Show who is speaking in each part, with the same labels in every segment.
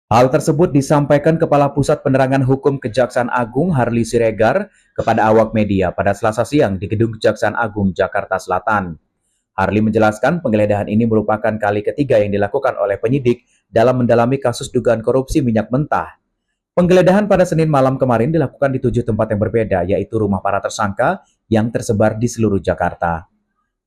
Speaker 1: Hal tersebut disampaikan Kepala Pusat Penerangan Hukum Kejaksaan Agung Harli Siregar kepada awak media pada Selasa siang di Gedung Kejaksaan Agung Jakarta Selatan. Harli menjelaskan penggeledahan ini merupakan kali ketiga yang dilakukan oleh penyidik dalam mendalami kasus dugaan korupsi minyak mentah. Penggeledahan pada Senin malam kemarin dilakukan di 7 tempat yang berbeda, yaitu rumah para tersangka yang tersebar di seluruh Jakarta.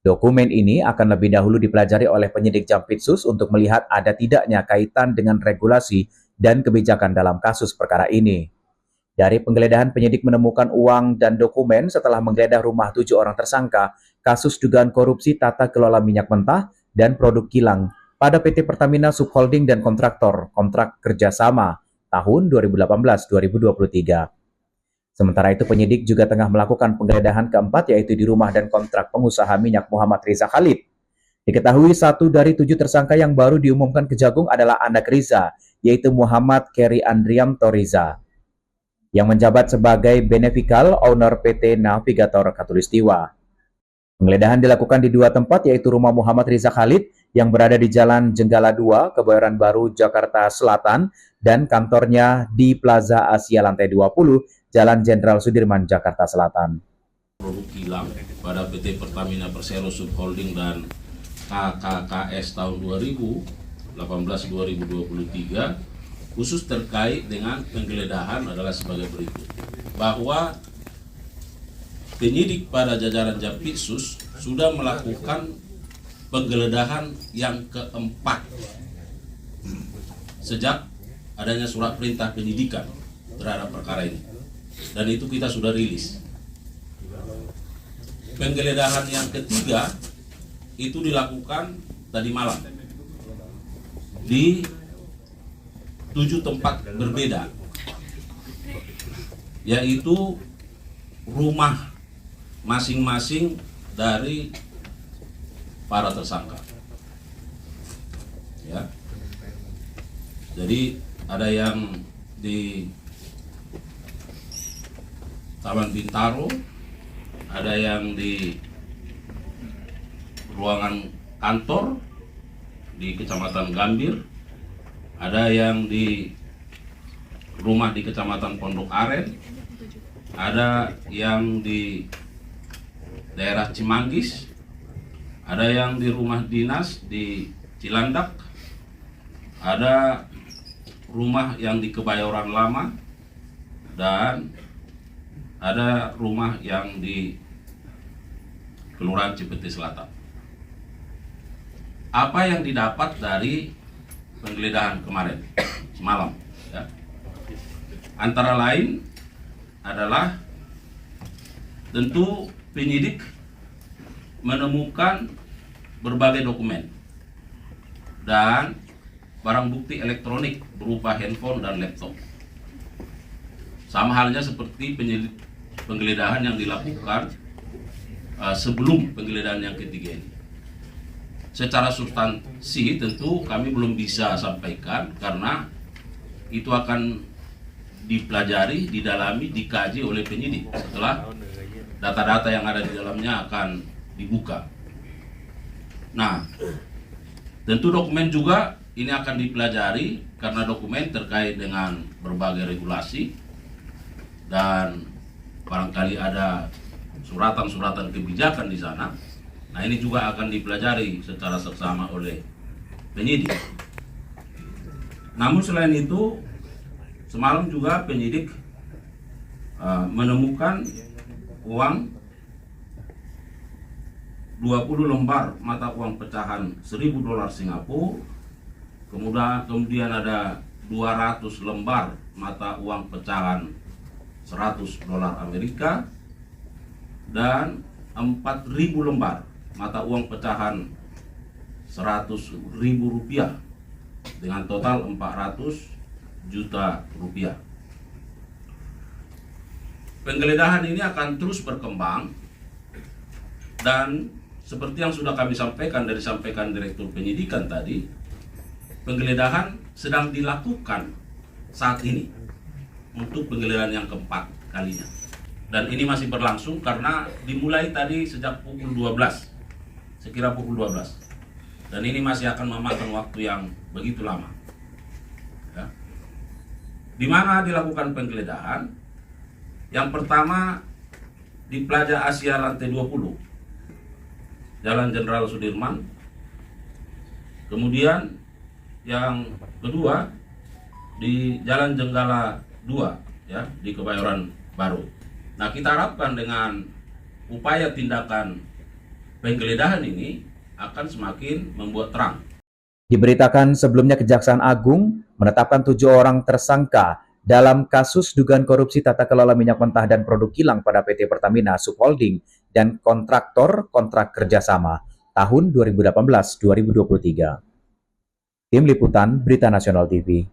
Speaker 1: Dokumen ini akan lebih dahulu dipelajari oleh penyidik Jampitsus untuk melihat ada tidaknya kaitan dengan regulasi dan kebijakan dalam kasus perkara ini. Dari penggeledahan, penyidik menemukan uang dan dokumen setelah menggeledah rumah 7 orang tersangka kasus dugaan korupsi tata kelola minyak mentah dan produk kilang pada PT Pertamina Subholding dan kontraktor kontrak kerjasama tahun 2018-2023. Sementara itu, penyidik juga tengah melakukan penggeledahan keempat, yaitu di rumah dan kontrak pengusaha minyak Muhammad Riza Khalid. Diketahui 1 dari 7 tersangka yang baru diumumkan Kejagung adalah anak Riza, yaitu Muhammad Keri Andriam Toriza, yang menjabat sebagai beneficial owner PT Navigator Katulistiwa. Penggeledahan dilakukan di 2 tempat, yaitu rumah Muhammad Riza Khalid yang berada di Jalan Jenggala 2, Kebayoran Baru, Jakarta Selatan, dan kantornya di Plaza Asia Lantai 20, Jalan Jenderal Sudirman, Jakarta Selatan.
Speaker 2: Produk kilang pada PT Pertamina Persero Subholding dan KKKS tahun 2018-2023 khusus terkait dengan penggeledahan adalah sebagai berikut. Bahwa penyidik pada jajaran Jampitsus sudah melakukan penggeledahan yang keempat sejak adanya surat perintah penyidikan terhadap perkara ini. Dan itu kita sudah rilis. Penggeledahan yang ketiga itu dilakukan tadi malam di 7 tempat berbeda, yaitu rumah masing-masing dari para tersangka. Ya. Jadi ada yang di Taman Bintaro, ada yang di ruangan kantor di Kecamatan Gambir, ada yang di rumah di Kecamatan Pondok Aren, ada yang di daerah Cimanggis, ada yang di rumah dinas di Cilandak, ada rumah yang di Kebayoran Lama, dan ada rumah yang di Kelurahan Cipete Selatan. Apa yang didapat dari penggeledahan kemarin semalam, ya, antara lain adalah tentu penyidik menemukan berbagai dokumen dan barang bukti elektronik berupa handphone dan laptop. Sama halnya seperti penggeledahan yang dilakukan sebelum penggeledahan yang ketiga ini. Secara substansi tentu kami belum bisa sampaikan karena itu akan dipelajari, didalami, dikaji oleh penyidik setelah data-data yang ada di dalamnya akan dibuka. Nah, tentu dokumen juga ini akan dipelajari karena dokumen terkait dengan berbagai regulasi dan barangkali ada suratan-suratan kebijakan di sana. Nah, ini juga akan dipelajari secara seksama oleh penyidik. Namun selain itu, semalam juga penyidik menemukan uang 20 lembar mata uang pecahan $1.000 Singapura. Kemudian ada 200 lembar mata uang pecahan $100 Amerika dan 4.000 lembar mata uang pecahan Rp100.000 dengan total 400 juta rupiah. Penggeledahan ini akan terus berkembang dan seperti yang sudah kami sampaikan dari Direktur Penyidikan tadi, penggeledahan sedang dilakukan saat ini untuk penggeledahan yang keempat kalinya. Dan ini masih berlangsung karena dimulai tadi sejak pukul 12, sekira pukul 12. Dan ini masih akan memakan waktu yang begitu lama. Ya. Di mana dilakukan penggeledahan? Yang pertama di Plaza Asia lantai 20, Jalan Jenderal Sudirman. Kemudian yang kedua di Jalan Jenggala 2, ya, di Kebayoran Baru. Nah, kita harapkan dengan upaya tindakan penggeledahan ini akan semakin membuat terang.
Speaker 1: Diberitakan sebelumnya Kejaksaan Agung menetapkan 7 orang tersangka dalam kasus dugaan korupsi tata kelola minyak mentah dan produk kilang pada PT Pertamina Subholding dan kontraktor kontrak kerjasama tahun 2018-2023. Tim Liputan Berita Nasional TV.